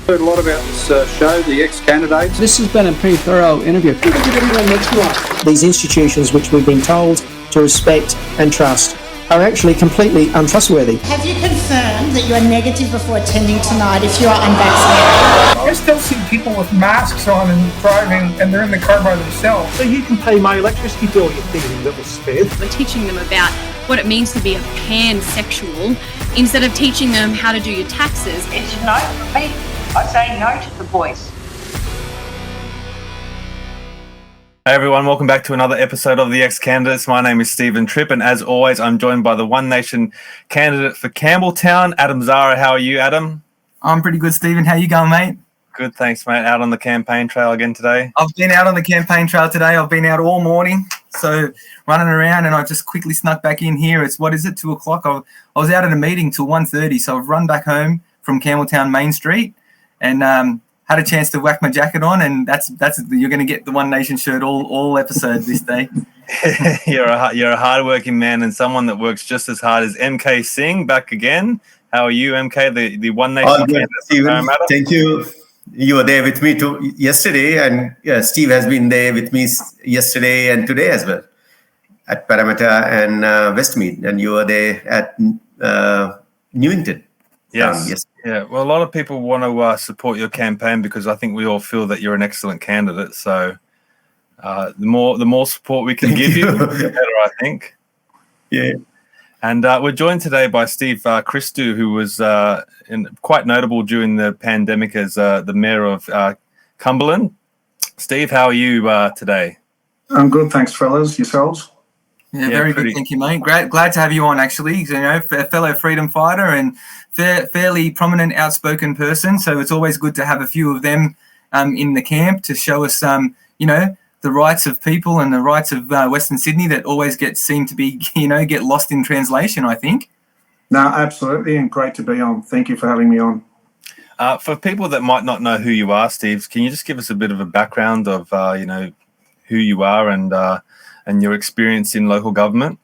Heard a lot about this show, the ex-candidates. This has been a pretty thorough interview. These institutions which we've been told to respect and trust are actually completely untrustworthy. Have you confirmed that you are negative before attending tonight if you are unvaccinated? I still see people with masks on and driving, and they're in the car by themselves. So you can pay my electricity bill, you think, little spit. We're teaching them about what it means to be a pansexual instead of teaching them how to do your taxes. It's no for me. I say no to the voice. Hey everyone, welcome back to another episode of the ExCandidates. My name is Stephen Tripp, and as always, I'm joined by the One Nation candidate for Campbelltown, Adam Zara. How are you, Adam? I'm pretty good, Stephen. How you going, mate? Good, thanks, mate. Out on the campaign trail again today? I've been out on the campaign trail today. I've been out all morning, so running around, and I just quickly snuck back in here. It's, 2 o'clock? I was out at a meeting till 1:30, so I've run back home from Campbelltown Main Street and had a chance to whack my jacket on, and that's you're going to get the One Nation shirt all episode this day. You're a hardworking man and someone that works just as hard as MK Singh back again. How are you, MK? The One Nation candidate for Parramatta? Thank you. You were there with me too yesterday, and Steve has been there with me yesterday and today as well at Parramatta and Westmead, and you were there at Newington. Yes. Yeah. Well, a lot of people want to support your campaign because I think we all feel that you're an excellent candidate. So the more support we can give you, the better, I think. Yeah. And we're joined today by Steve Christou, who was quite notable during the pandemic as the mayor of Cumberland. Steve, how are you today? I'm good, thanks, fellas. Yourselves? Yeah, very good. Thank you, mate. Glad to have you on, actually. You know, a fellow freedom fighter and fairly prominent, outspoken person. So it's always good to have a few of them in the camp to show us, the rights of people and the rights of Western Sydney that always seem to be, get lost in translation, I think. No, absolutely, and great to be on. Thank you for having me on. For people that might not know who you are, Steve, can you just give us a bit of a background of, who you are and your experience in local government?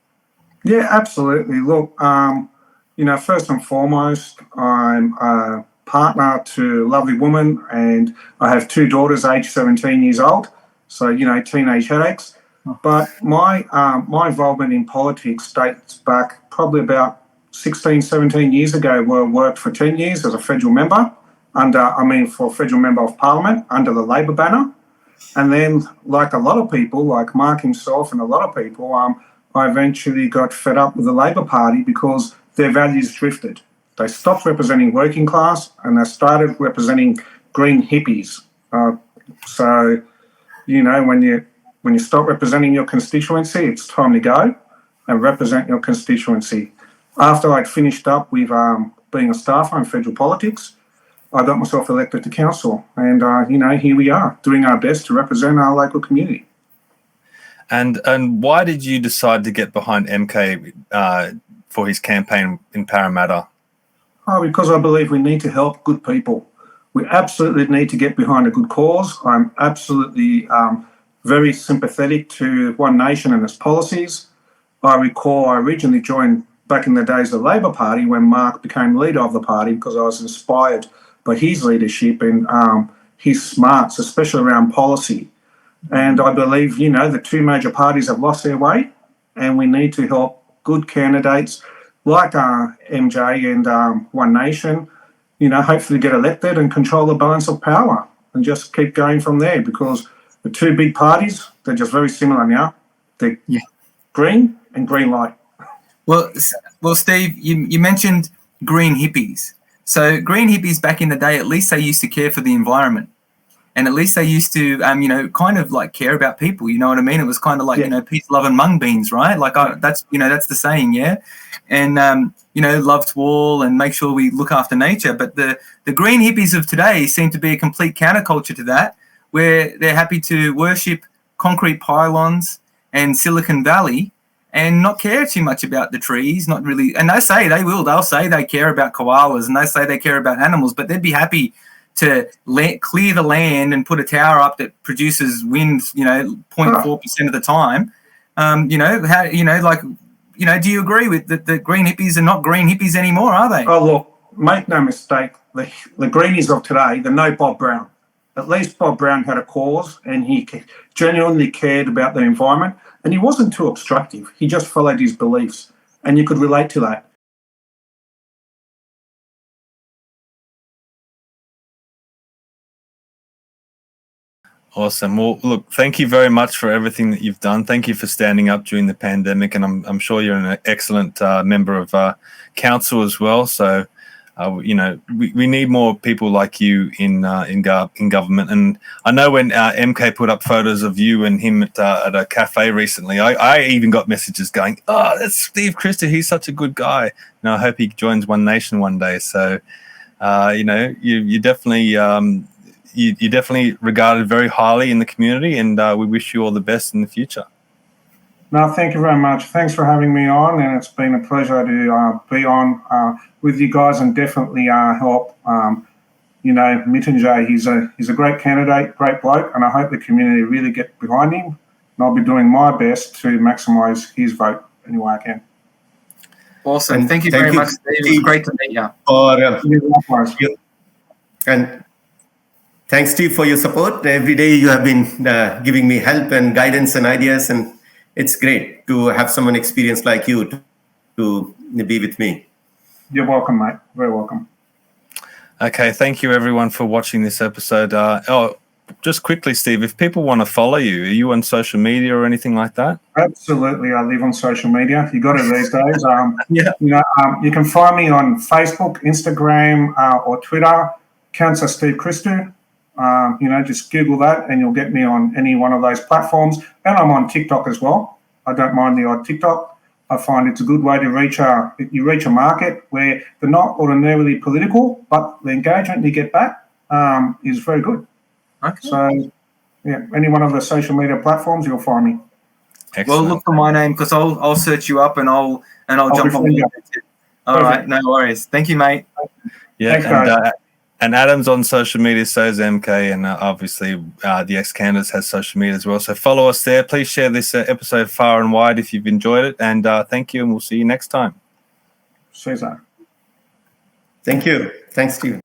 Yeah, absolutely. Look, first and foremost, I'm a partner to a lovely woman, and I have two daughters aged 17 years old, so, teenage headaches. But my involvement in politics dates back probably about 16, 17 years ago, where I worked for 10 years as a federal member for federal member of parliament under the Labor banner. And then, like a lot of people, like Mark himself and a lot of people, I eventually got fed up with the Labor Party because their values drifted. They stopped representing working class and they started representing green hippies. When you stop representing your constituency, it's time to go and represent your constituency. After I'd finished up with being a staffer in federal politics, I got myself elected to council, and here we are doing our best to represent our local community. And why did you decide to get behind MK for his campaign in Parramatta? Because I believe we need to help good people. We absolutely need to get behind a good cause. I'm absolutely very sympathetic to One Nation and its policies. I recall I originally joined back in the days of the Labor Party when Mark became leader of the party because I was inspired by his leadership and his smarts, especially around policy. And I believe, the two major parties have lost their way, and we need to help good candidates like MJ and One Nation, hopefully get elected and control the balance of power and just keep going from there, because the two big parties, they're just very similar now. They're green and green light. Well, Steve, you mentioned green hippies. So green hippies back in the day, at least they used to care for the environment, and at least they used to, kind of like care about people. You know what I mean? It was kind of like, peace, love, and mung beans, right? Like that's the saying, yeah. And love to all and make sure we look after nature. But the green hippies of today seem to be a complete counterculture to that, where they're happy to worship concrete pylons and Silicon Valley and not care too much about the trees, not really. And they'll say they care about koalas and they say they care about animals, but they'd be happy to clear the land and put a tower up that produces wind, 0.4% of the time. Do you agree with that the green hippies are not green hippies anymore, are they? Oh, look, make no mistake, the greenies of today, the no Bob Brown. At least Bob Brown had a cause and he genuinely cared about the environment, and he wasn't too obstructive. He just followed his beliefs, and you could relate to that. Awesome. Well, look, thank you very much for everything that you've done. Thank you for standing up during the pandemic, and I'm sure you're an excellent member of council as well. So, we need more people like you in government. And I know when MK put up photos of you and him at a cafe recently, I even got messages going, "Oh, that's Steve Christou. He's such a good guy." And I hope he joins One Nation one day. So, you definitely. You're definitely regarded very highly in the community, and we wish you all the best in the future. No, thank you very much. Thanks for having me on, and it's been a pleasure to be on with you guys and definitely help. Mritunjay, he's a great candidate, great bloke, and I hope the community really get behind him. And I'll be doing my best to maximise his vote any way I can. Awesome. And thank you very much, Steve. It was great to meet you. And thanks, Steve, for your support. Every day you have been giving me help and guidance and ideas, and it's great to have someone experienced like you to be with me. You're welcome, mate. Very welcome. Okay, thank you everyone for watching this episode. Just quickly, Steve, if people want to follow you, are you on social media or anything like that? Absolutely, I live on social media. You got it these days. Yeah. You can find me on Facebook, Instagram, or Twitter. Councillor Steve Christou. Just Google that and you'll get me on any one of those platforms. And I'm on TikTok as well. I don't mind the odd TikTok. I find it's a good way to reach a market where they're not ordinarily political, but the engagement you get back is very good. Okay. So, yeah, any one of the social media platforms, you'll find me. Excellent. Well, look for my name because I'll search you up and I'll jump on. All right, no worries. Thank you, mate. Yeah, Thanks, guys. And Adam's on social media, so is MK, and obviously the ExCandidates has social media as well. So follow us there. Please share this episode far and wide if you've enjoyed it. And thank you, and we'll see you next time. See you. Thank you. Thanks, Steve.